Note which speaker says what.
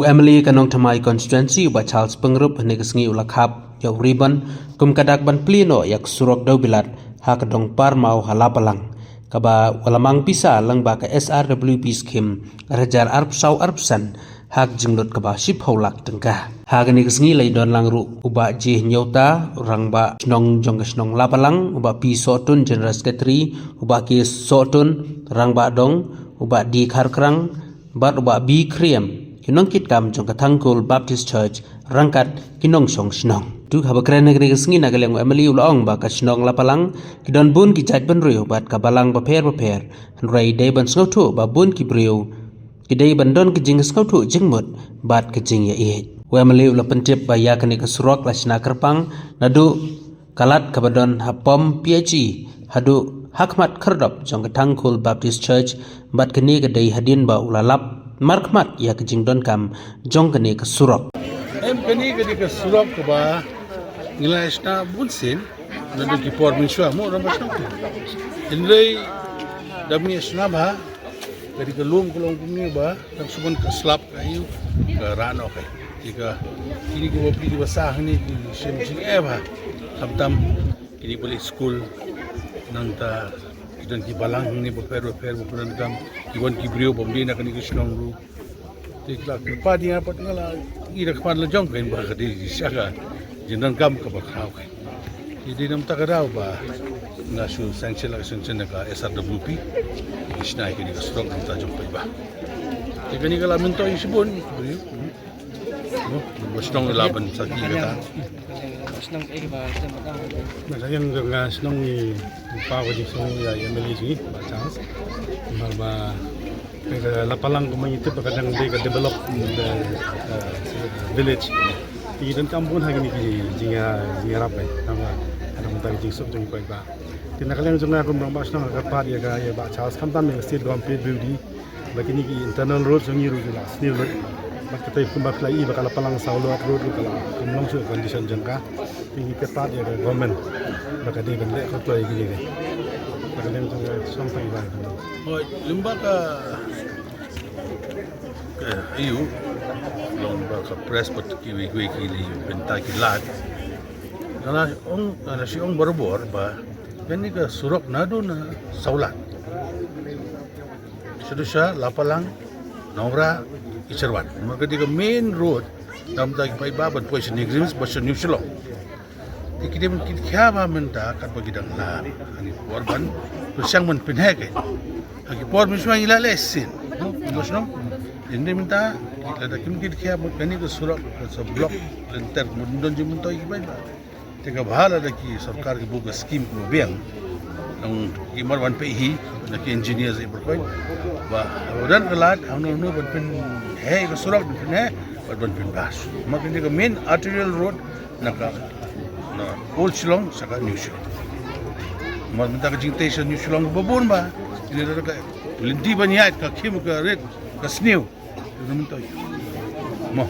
Speaker 1: Emily kanong thamai constituency uba Charles Pengrup hene kesngi ulakap ya riban kum kadak ban plino yak surok dau bilat ha kadong par mau halapalang kaba walamang pisa lang ba ka SRWP scheme rajar arpsau arpsan hak jinglot kaba ship haulak tengkah ha gani kesngi lai don langru uba je nyauta rang ba snong jong snong lapalang uba pi sotun general secretary uba ki sotun rang ba dong uba di kharkrang bat uba bi kriem kinong kit kam jong kathangkul Baptist Church rangkat kinong song snong tu haba kren negeri kesngi nagaleng Emily ulong ba ka snong lapalang kidon bun ki jat ban riu bat ka balang ba pher rai dei ban sngotu ba bun ki briu kidai ban don ki jing sngotu jingmut bat ki jing ya e Emily ula pentip ba ya kani ka surok la sina kerpang nadu kalat kabadon hapom PhD hadu hakmat khardop jong kathangkul Baptist Church bat kini ka dei hadin ba ulalap markmat ya kejing don kam jong kene ke surok
Speaker 2: kani ke surok ke ba nilai sta bunsin nanti ki por min shwa mo ram basang indai dami sna ba kadi ke lung kulong ni ba tak subon ke slap kayu ke rano kai jika kini ke bopi di basah ni di semjing ba samtam kini boleh school nanta dan ki balang ni berper bukan kam iwan ki brio bomdi nak ni kisnong ru tikla kerpa dia apa ngala ira kpan la jong kan ba kadi siaga jinan kam ka ba khau kai jadi nam takarau ba ngasu sanction ka SRWP isnai kini ka strong ta jong pai ba tikani kala minto isibon brio bosnong laban sa ki kata
Speaker 3: senang ba
Speaker 2: Masayang nga senang ni pawa di sini ya Emily sini Charles ba lapalang kumangiti kadang day ka develop the village di dan kampung hagi ni jinga rap tama ada muntah jing sok jing ko ba tinakalang jong ako bang bas na ka par ya ga ya ba Charles kam tam state government building bakini ki internal road songi road la sni road bakatay kumbak lai bakala palang saulo at road kala kumlong su condition jangka tinggi ketat ya government bakade kan le ko toy gini ni bakade jong sampai ba oh lembaga ayu lembaga press pot ki li bentak lat ana si ong borbor ba yani ka surok nado na saulat sedusya lapalang nora Iserwan, maka di main road, dalam tadi pai babat pois negrims bahasa New Zealand. Kita mungkin kiapa minta kat bagi dang lah, ani korban bersang men penhake. Lagi por miswa ila lesin, bos nom. Ini minta kita dah mungkin kiapa kani ke surat ke blok lenter mundon jumunto iki pai. Tega bahala lagi sarkar ke buka skim ke biang. Ang imarwan PI nak engineers berkoi ba dan kelat anu berpin ke surat berpin berpin bas maka ni ke main arterial road nak old Shillong saka new Shillong minta ke station new Shillong babon ba ini ada ke lindi banyak ke kim ke red ke snew minta mo